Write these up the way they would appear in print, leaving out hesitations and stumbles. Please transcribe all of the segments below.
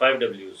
5 W's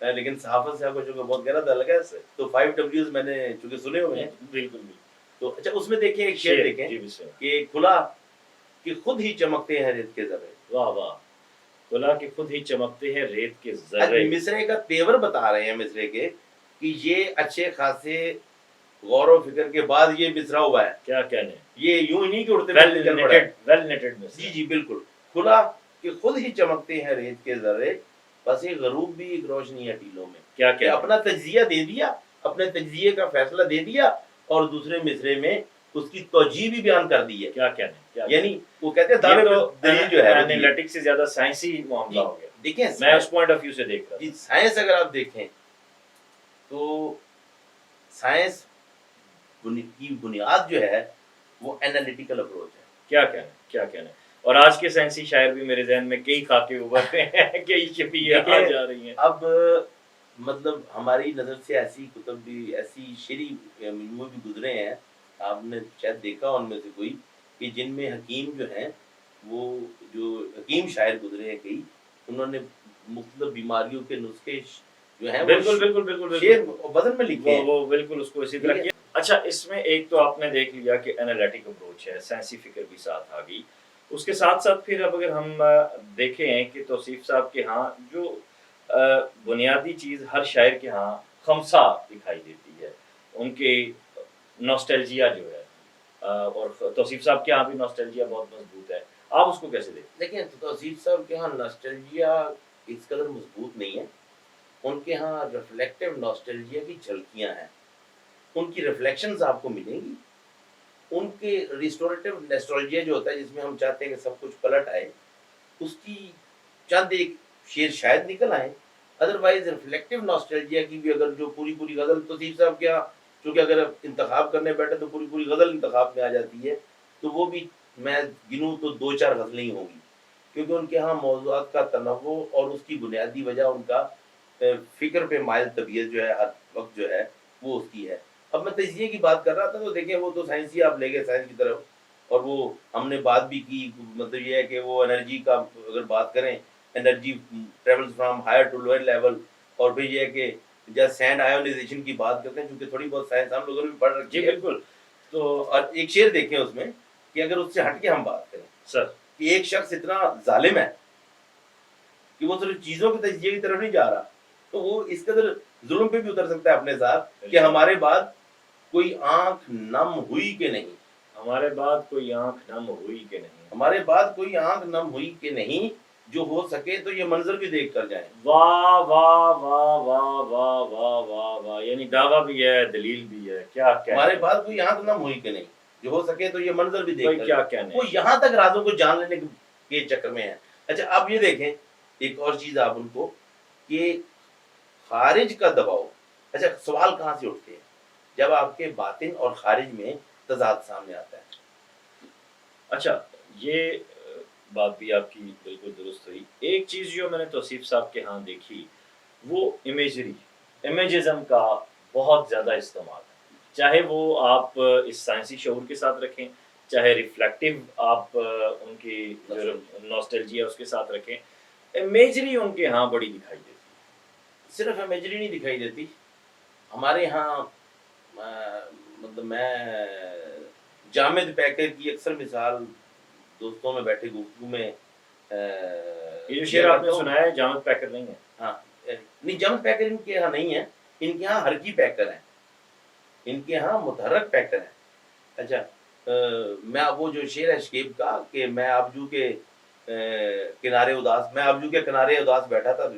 لیکن صحافت سے آپ کو چونکہ بہت گہرا تعلق ہے تو 5 Ws میں نے چونکہ سنے ہوئے ہیں. بالکل بالکل. تو اچھا اس میں دیکھیں ایک شعر دیکھیں جی بسم اللہ. کہ کھلا کہ خود ہی چمکتے ہیں ریت کے ذرے. واہ واہ. کھلا کہ خود ہی چمکتے ہیں ریت کے آج ذرے. مصرے کا تیور بتا رہے ہیں مصرے کے کہ یہ اچھے خاصے غور و فکر کے بعد یہ مصرا ہوا ہے. کیا کہنے. یہ یوں ہی نہیں کہ اڑتے ویل نکل پڑا ہے. نیٹڈ ویل نیٹڈ میں. جی جی بالکل. کھلا کہ خود ہی چمکتے ہیں ریت کے ذرے بس ایک غروب بھی ایک روشنی ہے ٹیلوں میں. کیا کہ کہنے. اپنا تجزیہ دے دیا, اپنے تجزیے کا فیصلہ دے دیا اور دوسرے مصرے میں اس کی توجیہ بھی بیان کر دی ہے. کیا کہنے. کیا یعنی وہ کہتے ہیں دعوے تو پر دلیل جو ہے وہ دی ہے. اینالیٹکس سے زیادہ سائنسی معاملہ ہو گیا. دیکھیں میں اس پوائنٹ آف ویو سے دیکھ رہا ہوں. جی سائنس اگر آپ دیکھیں تو سائنس کی بنیاد جو ہے وہ اینالیٹیکل اپروچ ہے. کیا کہنے. کیا کہنے. اور آج کے سائنسی شاعر بھی میرے ذہن میں کئی خاکے ابھر رہے ہیں, کئی شبیہ آ جا رہی ہیں. اب مطلب ہماری نظر سے ایسی کتب بھی, ایسی شعری مجموعے بھی گزرے ہیں, آپ نے شاید دیکھا ان میں سے کوئی, کہ جن میں حکیم جو ہیں وہ جو حکیم شاعر گزرے ہیں کئی, انہوں نے مختلف بیماریوں کے نسخے جو ہیں بالکل بالکل بالکل شعر وزن میں لکھے ہیں. وہ بالکل اس کو اسی طرح کیا. اچھا اس میں ایک تو آپ نے دیکھ لیا کہ اینالیٹک اپروچ ہے, سائنسی فکر بھی ساتھ آ گئی. اس کے ساتھ ساتھ پھر اب اگر ہم دیکھیں کہ توصیف صاحب کے ہاں جو بنیادی چیز ہر شاعر کے ہاں خمسہ دکھائی دیتی ہے, ان کے نوسٹیلجیا جو ہے, اور توصیف صاحب کے ہاں بھی نوسٹیلجیا بہت مضبوط ہے. آپ اس کو کیسے دیکھتے ہیں؟ دیکھیں توصیف صاحب کے ہاں نوسٹیلجیا اس قدر مضبوط نہیں ہے. ان کے ہاں ریفلیکٹیو نوسٹیلجیا کی جھلکیاں ہیں, ان کی ریفلیکشنز آپ کو ملیں گی. ان کے ریسٹوریٹیو نیسٹالجیا جو ہوتا ہے جس میں ہم چاہتے ہیں کہ سب کچھ پلٹ آئے, اس کی چند ایک شعر شاید نکل آئے. ادروائز ریفلیکٹیو نوسٹیلجیا کی بھی اگر جو پوری غزل توصیف صاحب کیا, چونکہ اگر انتخاب کرنے بیٹھے تو پوری غزل انتخاب میں آ جاتی ہے, تو وہ بھی میں گنوں تو 2-4 غزلیں ہی ہوں گی, کیونکہ ان کے ہاں موضوعات کا تنوع اور اس کی بنیادی وجہ ان کا فکر پہ مائل طبیعت جو ہے ہر وقت جو ہے وہ اس کی ہے. اب میں تجزیے کی بات کر رہا تھا تو دیکھیں وہ تو سائنسی آپ لے گئے سائنس کی طرف, اور وہ ہم نے بات بھی کی, مطلب یہ ہے کہ وہ انرجی کا اگر بات کریں, energy travels from higher to lower level, اور پھر یہ ہے کہ جب سینڈ آئونائزیشن کی بات کرتے ہیں, چونکہ تھوڑی بہت سائنس ہم لوگوں نے بھی پڑھ رکھی ہے. بالکل. تو اور ایک شعر دیکھیں اس میں کہ اگر اس سے ہٹ کے ہم بات کریں سر کہ ایک شخص اتنا ظالم ہے کہ وہ صرف چیزوں کے تجزیے کی طرف نہیں جا رہا, تو وہ اس قدر ظلم پہ بھی اتر سکتا ہے اپنے ساتھ کہ ہمارے بعد کوئی آنکھ نم ہوئی کہ نہیں, ہمارے بعد کوئی آنکھ نم ہوئی کہ نہیں, ہمارے بعد کوئی آنکھ نم ہوئی کہ نہیں, جو ہو سکے تو یہ منظر بھی دیکھ کر جائیں. واہ واہ واہ واہ واہ واہ واہ واہ. یعنی دعویٰ بھی ہے, دلیل بھی ہے. کیا ہمارے بعد کوئی آنکھ نم ہوئی کہ نہیں, جو ہو سکے تو یہ منظر بھی دیکھ کر کیا کہنے. وہ یہاں تک رازوں کو جان لینے کے چکر میں ہے. اچھا اب یہ دیکھیں ایک اور چیز آپ ان کو کہ خارج کا دباؤ. اچھا سوال کہاں سے اٹھتے ہیں جب آپ کے باطن اور خارج میں تضاد سامنے آتا ہے. اچھا یہ بات بھی آپ کی بالکل درست ہوئی. ایک چیز جو میں نے توصیف صاحب کے ہاں دیکھی وہ امیجری, امیجزم کا بہت زیادہ استعمال ہے, چاہے وہ آپ اس سائنسی شعور کے ساتھ رکھیں, چاہے ریفلیکٹیو آپ ان کی جو نوسٹیلجیا اس کے ساتھ رکھیں, امیجری ان کے ہاں بڑی دکھائی دیتی ہے. صرف امیجری نہیں دکھائی دیتی, ہمارے ہاں مطلب میں جامد پیکر کی اکثر مثال دوستوں میں بیٹھے گفتگو میں یہ جو شعر آپ نے سنا ہے جامد پیکر نہیں ہے. ہاں نہیں, جامد پیکر ان کے ہاں نہیں ہے, ان کے ہاں حرکی پیکر ہیں, ان کے ہاں متحرک پیکر ہیں. اچھا میں وہ جو شعر ہے شکیب کا کہ میں آبجو کے کنارے اداس, میں آبجو کے کنارے اداس بیٹھا تھا,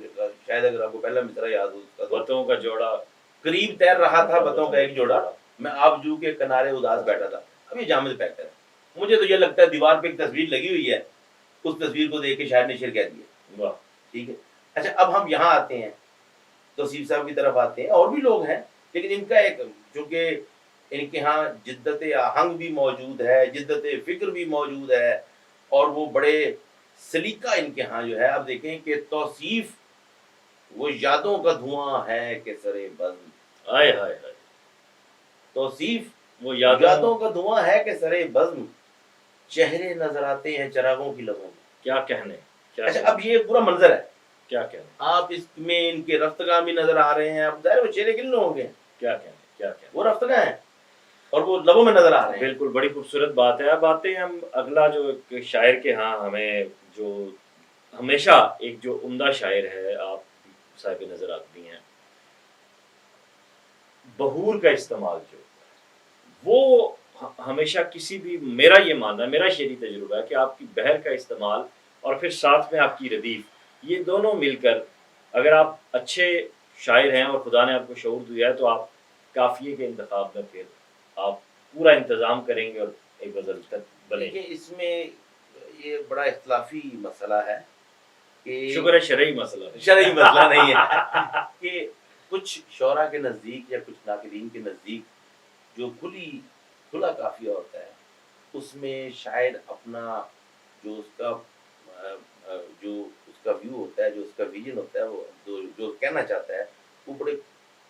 شاید اگر آپ کو پہلا مصرع یاد ہو, بتوں کا جوڑا قریب تیر رہا تھا بتوں کا ایک جوڑا, میں آبجو کے کنارے اداس بیٹھا تھا. اب یہ جامد پیکر ہے. مجھے تو یہ لگتا ہے دیوار پہ ایک تصویر لگی ہوئی ہے, اس تصویر کو دیکھ کے شاعر نے شعر کہہ دیا. ٹھیک ہے. اچھا اب ہم یہاں آتے ہیں توصیف صاحب کی طرف آتے ہیں, اور بھی لوگ ہیں لیکن ان کا ایک چونکہ ان کے ہاں جدت آہنگ بھی موجود ہے, جدت فکر بھی موجود ہے, اور وہ بڑے سلیقہ ان کے ہاں جو ہے. اب دیکھیں کہ توصیف وہ یادوں کا دھواں ہے کہ سرے بزم, ہائے ہائے ہائے, توصیف وہ یادوں کا دھواں ہے کہ سرے بزم, چہرے نظر آتے ہیں چراغوں کی لبوں میں. کیا کہنے. اچھا اب یہ پورا منظر ہے کیا کہنے آپ اس میں ان کے رفتگاں بھی نظر آ رہے ہیں. اب ظاہر وہ چہرے کن ہو گئے ہیں, کیا کہنے وہ رفتگاں ہیں اور وہ لبوں میں نظر آ رہے ہیں. بالکل بڑی خوبصورت بات ہے. اب آتے ہیں ہم اگلا جو ایک شاعر کے ہاں ہمیں جو ہمیشہ ایک جو عمدہ شاعر ہے آپ صاحب نظر آتی ہیں, بہور کا استعمال جو وہ ہمیشہ کسی بھی, میرا یہ ماننا ہے, میرا شعری تجربہ ہے کہ آپ کی بہر کا استعمال اور پھر ساتھ میں آپ کی ردیف, یہ دونوں مل کر اگر آپ اچھے شاعر ہیں اور خدا نے آپ کو شعور دیا ہے تو آپ قافیے کے انتخاب میں پھر آپ پورا انتظام کریں گے اور ایک غزل تک بنے گی. دیکھیں اس میں یہ بڑا اختلافی مسئلہ ہے کہ شکر ہے شرعی مسئلہ ہے. شرعی مسئلہ نہیں ہے کہ کچھ شعراء کے نزدیک یا کچھ ناقدین کے نزدیک جو کھلا قافیہ ہوتا ہے اس میں شاعر اپنا جو اس کا ویو ہوتا ہے, جو اس کا ویژن ہوتا ہے, وہ جو کہنا چاہتا ہے وہ بڑے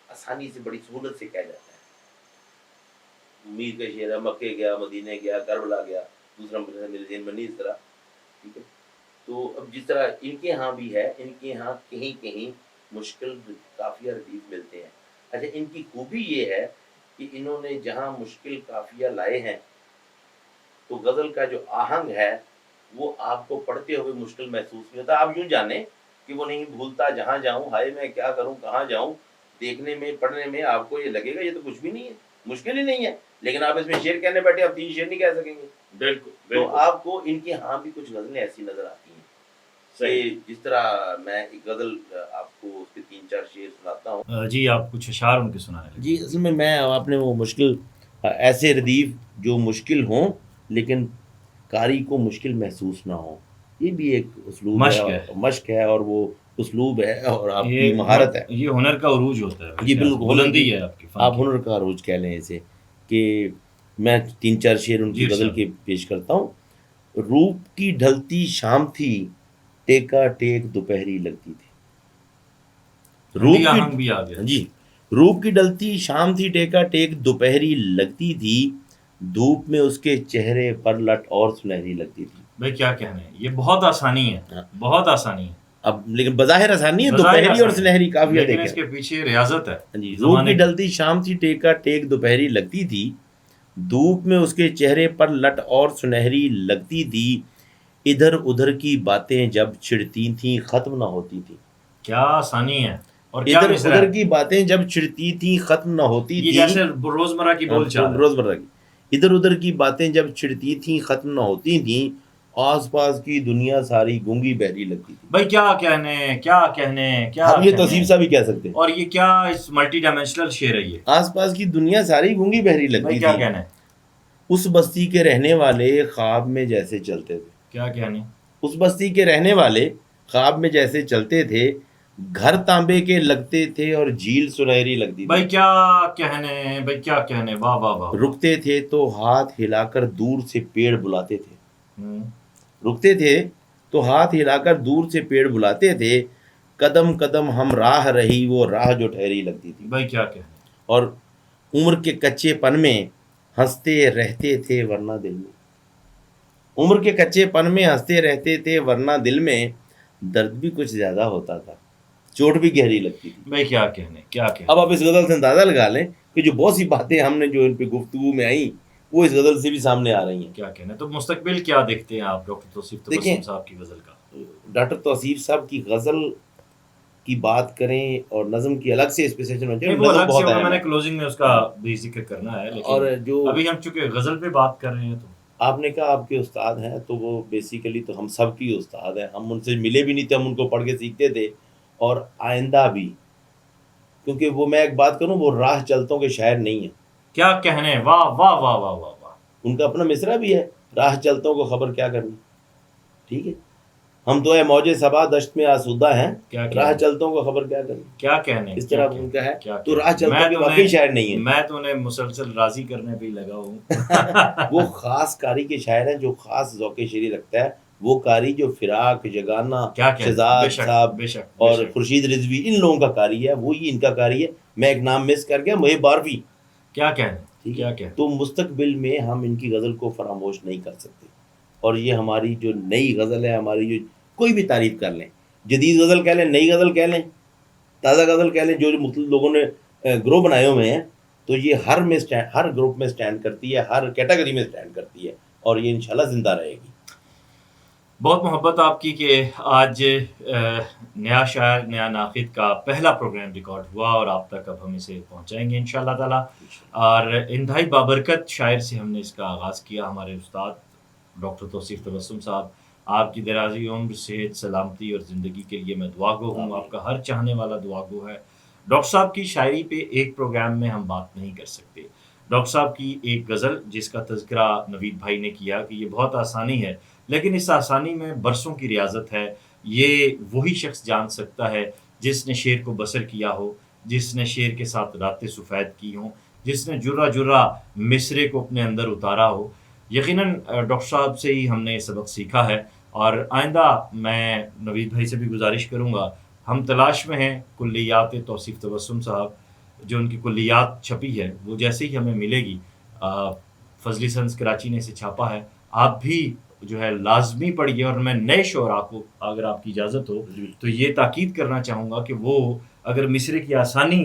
آسانی سے, بڑی سہولت سے کہہ جاتا ہے. امید کا شعر ہے, مکے گیا, مدینے گیا, کربلا گیا, دوسرا میرے ذہن میں نہیں اس طرح. ٹھیک ہے, تو اب جس طرح ان کے ہاں بھی ہے, ان کے ہاں کہیں کہیں مشکل قافیہ ردیف ملتے ہیں. اچھا, ان کی خوبی یہ ہے کہ انہوں نے جہاں مشکل قافیہ لائے ہیں تو غزل کا جو آہنگ ہے وہ آپ کو پڑھتے ہوئے مشکل محسوس نہیں ہوتا. آپ یوں جانیں کہ وہ نہیں بھولتا جہاں جاؤں, ہائے میں کیا کروں کہاں جاؤں. دیکھنے میں پڑھنے میں آپ کو یہ لگے گا یہ تو کچھ بھی نہیں ہے, مشکل ہی نہیں ہے, لیکن آپ اس میں شعر کہنے بیٹھے آپ 3 شعر نہیں کہہ سکیں گے. بالکل تو آپ کو ان کے ہاں بھی کچھ غزلیں ایسی نظر آتی ہیں کہ جس طرح میں ایک غزل آپ کو اس کے 3-4 شعر سناتا ہوں. جی آپ کچھ اشعار ان کے سنانے لگے. جی اصل میں آپ نے وہ مشکل ایسے ردیف جو مشکل ہوں لیکن قاری کو مشکل محسوس نہ ہو, یہ بھی ایک اسلوب مشق ہے اور وہ اسلوب ہے اور آپ کی مہارت ہے. یہ ہنر کا عروج ہوتا ہے. جی بالکل, بلندی ہے آپ کی, آپ ہنر کا عروج کہہ لیں اسے. کہ میں 3-4 شعر ان کی غزل کے پیش کرتا ہوں. روپ کی ڈھلتی شام تھی, ٹیکا ٹیک دوپہری لگتی تھی. روپ کی ڈلتی شام تھی, ٹیکا ٹیک دوپہری لگتی تھی, دھوپ میں اس کے چہرے پر لٹ اور سنہری لگتی تھی. بھائی کیا کہنا ہے, یہ بہت آسانی ہے, بہت آسانی ہے. اب لیکن بظاہر آسانی ہے, دوپہری اور سنہری قافیہ دیکھیں, اس کے پیچھے ریاضت ہے. جی, روپ کی ڈلتی شام تھی, ٹیکا ٹیک دوپہری لگتی تھی, دھوپ میں اس کے چہرے پر لٹ اور سنہری لگتی تھی, ادھر ادھر کی باتیں جب چھڑتی تھیں ختم نہ ہوتی تھی. کیا آسانی ہے. اور ادھر ادھر کی باتیں جب چھڑتی تھیں ختم نہ ہوتی تھی. جیسے روزمرہ کی بول چال, روزمرہ کی ادھر ادھر کی باتیں جب چھڑتی تھیں ختم نہ ہوتی تھیں, آس پاس کی دنیا ساری گونگی بہری لگتی تھی. بھائی کیا کہنے کیا ہم یہ توصیف سا بھی کہہ سکتے ہیں. اور یہ کیا اس ملٹی ڈائمینشنل شعر ہے. یہ آس پاس کی دنیا ساری گونگی بہری لگتی تھی. کیا کہنا ہے. اس بستی کے رہنے والے خواب میں جیسے چلتے تھے. کیا کہنے. اس بستی کے رہنے والے خواب میں جیسے چلتے تھے, گھر تانبے کے لگتے تھے اور جھیل سنہری لگتی تھی. بھائی کیا کہنے, واہ واہ واہ. رکتے تھے تو ہاتھ ہلا کر دور سے پیڑ بلاتے تھے. رکتے تھے تو ہاتھ ہلا کر دور سے پیڑ بلاتے تھے, قدم قدم ہم راہ رہی وہ راہ جو ٹھہری لگتی تھی. بھائی کیا کہنے. اور عمر کے کچے پن میں ہنستے رہتے تھے ورنہ دل میں. عمر کے کچے پن میں ہنستے رہتے تھے ورنہ دل میں درد بھی کچھ زیادہ ہوتا تھا, چوٹ بھی گہری لگتی تھی. بھائی کیا کہنے. اب آپ اس غزل سے اندازہ لگا لیں کہ جو بہت سی باتیں ہم نے جو ان پہ گفتگو میں آئیں وہ اس غزل سے بھی سامنے آ رہی ہیں. کیا کہنا. تو مستقبل کیا دیکھتے ہیں آپ ڈاکٹر توصیف تبسم صاحب کی غزل کا. ڈاکٹر توصیف صاحب کی غزل کی بات کریں اور نظم کی الگ سے اسپیسیفکیشن بہت ہے, میں نے کلوزنگ میں اس کا بھی ذکر کرنا ہے, اور جو ابھی ہم چونکہ غزل پہ بات کر رہے ہیں تو آپ نے کہا آپ کے استاد ہیں, تو وہ بیسیکلی تو ہم سب کی استاد ہیں. ہم ان سے ملے بھی نہیں تھے, ہم ان کو پڑھ کے سیکھتے تھے اور آئندہ بھی, کیونکہ وہ میں ایک بات کروں وہ راہ چلتوں کے شاعر نہیں ہیں. کیا کہنے. واہ واہ واہ واہ واہ واہ. ان کا اپنا مصرع بھی ہے, راہ چلتوں کو خبر کیا کرنی. ٹھیک ہے, ہم تو ہے موجے صبا دشت میں آسودہ ہیں, راہ چلتوں کو خبر کیا کرنی. کیا کہنے. اس طرح ان کا ہے, تو راہ چلتوں کے واقعی شاعر نہیں ہیں. میں تو انہیں مسلسل راضی کرنے پہ ہی لگا ہوں. وہ خاص قاری کے شاعر ہیں جو خاص ذوق شعری رکھتا ہے. وہ قاری جو فراق جگانہ شہزاد صاحب اور خورشید رضوی ان لوگوں کا قاری ہے, وہی ان کا قاری ہے. میں ایک نام مس کر گیا, محب عارفی. کیا کہنے. تو مستقبل میں ہم ان کی غزل کو فراموش نہیں کر سکتے. اور یہ ہماری جو نئی غزل ہے, ہماری جو کوئی بھی تعریف کر لیں, جدید غزل کہہ لیں، نئی غزل کہہ لیں، تازہ غزل کہہ لیں، جو مختلف لوگوں نے گروہ بنائے ہوئے ہیں، تو یہ ہر گروپ میں اسٹینڈ کرتی ہے، ہر کیٹیگری میں اسٹینڈ کرتی ہے، اور یہ انشاءاللہ زندہ رہے گی۔ بہت محبت آپ کی کہ آج نیا شاعر نیا ناقد کا پہلا پروگرام ریکارڈ ہوا اور آپ تک اب ہم اسے پہنچائیں گے انشاءاللہ تعالیٰ۔ اور انتہائی بابرکت شاعر سے ہم نے اس کا آغاز کیا، ہمارے استاد ڈاکٹر توصیف تبسم صاحب، آپ کی درازی عمر، صحت، سلامتی اور زندگی کے لیے میں دعا گو ہوں، آپ کا ہر چاہنے والا دعا گو ہے۔ ڈاکٹر صاحب کی شاعری پہ ایک پروگرام میں ہم بات نہیں کر سکتے۔ ڈاکٹر صاحب کی ایک غزل جس کا تذکرہ نوید بھائی نے کیا کہ یہ بہت آسانی ہے، لیکن اس آسانی میں برسوں کی ریاضت ہے، یہ وہی شخص جان سکتا ہے جس نے شعر کو بسر کیا ہو، جس نے شعر کے ساتھ راتیں سفید کی ہوں، جس نے جرہ جرہ مصرے کو اپنے اندر اتارا ہو۔ یقیناً ڈاکٹر صاحب سے ہی ہم نے یہ سبق سیکھا ہے، اور آئندہ میں نوید بھائی سے بھی گزارش کروں گا، ہم تلاش میں ہیں کلیات توصیف تبسم صاحب، جو ان کی کلیات چھپی ہے وہ جیسے ہی ہمیں ملے گی، فضلی سنس کراچی نے اسے چھاپا ہے، آپ بھی جو ہے لازمی پڑھیے۔ اور میں نئے شعراء کو اگر آپ کی اجازت ہو تو یہ تاکید کرنا چاہوں گا کہ وہ اگر مصرے کی آسانی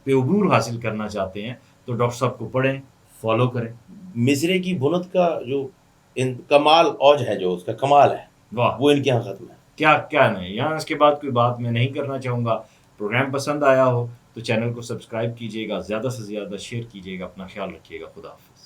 پہ عبور حاصل کرنا چاہتے ہیں تو ڈاکٹر صاحب کو پڑھیں، فالو کریں۔ مصرے کی بنت کا جو کمال اوج ہے، جو اس کا کمال ہے، واہ، وہ ان کے یہاں ختم ہے۔ کیا نہیں، یہاں اس کے بعد کوئی بات میں نہیں کرنا چاہوں گا۔ پروگرام پسند آیا ہو تو چینل کو سبسکرائب کیجیے گا، زیادہ سے زیادہ شیئر کیجیے گا، اپنا خیال رکھیے گا، خدا حافظ۔